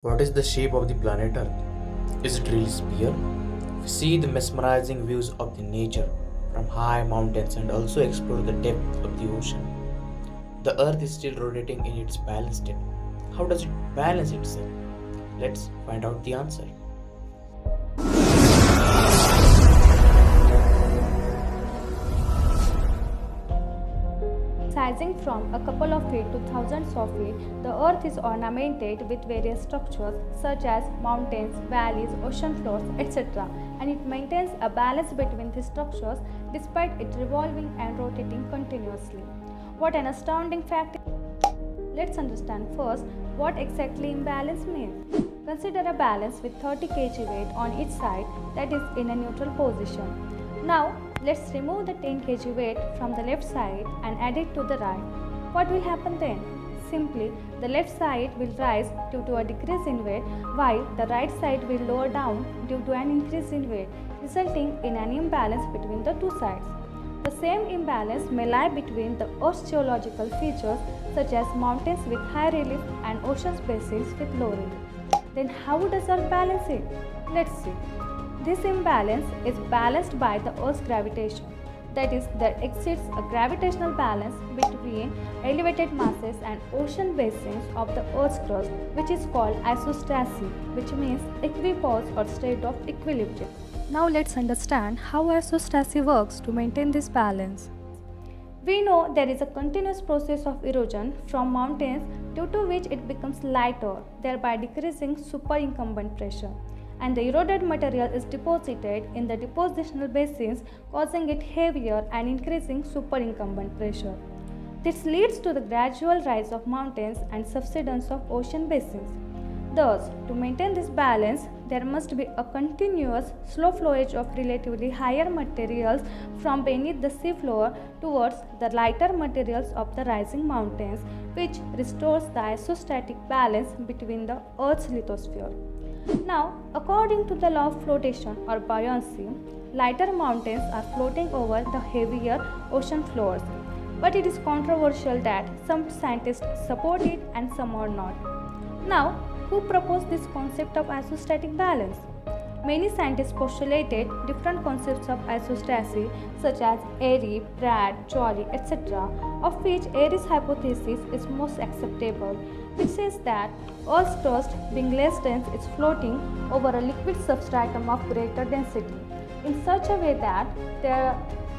What is the shape of the planet Earth? Is it really sphere? We see the mesmerizing views of the nature from high mountains and also explore the depth of the ocean. The Earth is still rotating in its balanced state. How does it balance itself? Let's find out the answer. Sizing from a couple of feet to thousands of feet, the earth is ornamented with various structures such as mountains, valleys, ocean floors, etc. And it maintains a balance between these structures despite it revolving and rotating continuously. What an astounding fact! Let's understand first what exactly imbalance means. Consider a balance with 30 kg weight on each side that is in a neutral position. Now, let's remove the 10 kg weight from the left side and add it to the right. What will happen then? Simply, the left side will rise due to a decrease in weight, while the right side will lower down due to an increase in weight, resulting in an imbalance between the two sides. The same imbalance may lie between the Earth's geological features such as mountains with high relief and ocean basins with low relief. Then how does Earth balance it? Let's see. This imbalance is balanced by the Earth's gravitation. That is, there exists a gravitational balance between elevated masses and ocean basins of the Earth's crust, which is called isostasy, which means equipoise or state of equilibrium. Now let's understand how isostasy works to maintain this balance. We know there is a continuous process of erosion from mountains due to which it becomes lighter, thereby decreasing superincumbent pressure, and the eroded material is deposited in the depositional basins, causing it heavier and increasing superincumbent pressure. This leads to the gradual rise of mountains and subsidence of ocean basins. Thus, to maintain this balance, there must be a continuous slow flowage of relatively higher materials from beneath the seafloor towards the lighter materials of the rising mountains, which restores the isostatic balance between the Earth's lithosphere. Now, according to the law of flotation or buoyancy, lighter mountains are floating over the heavier ocean floors. But it is controversial that some scientists support it and some are not. Now, who proposed this concept of isostatic balance? Many scientists postulated different concepts of isostasy such as Airy, Bragg, Joly, etc., of which Airy's hypothesis is most acceptable, which says that Earth's crust, being less dense, is floating over a liquid substratum of greater density in such a way that the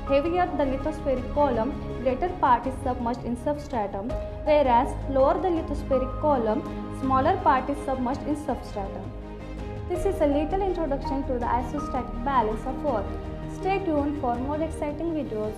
heavier the lithospheric column, greater part is submerged in substratum, whereas lower the lithospheric column, smaller part is submerged in substratum. This is a little introduction to the isostatic balance of Earth. Stay tuned for more exciting videos.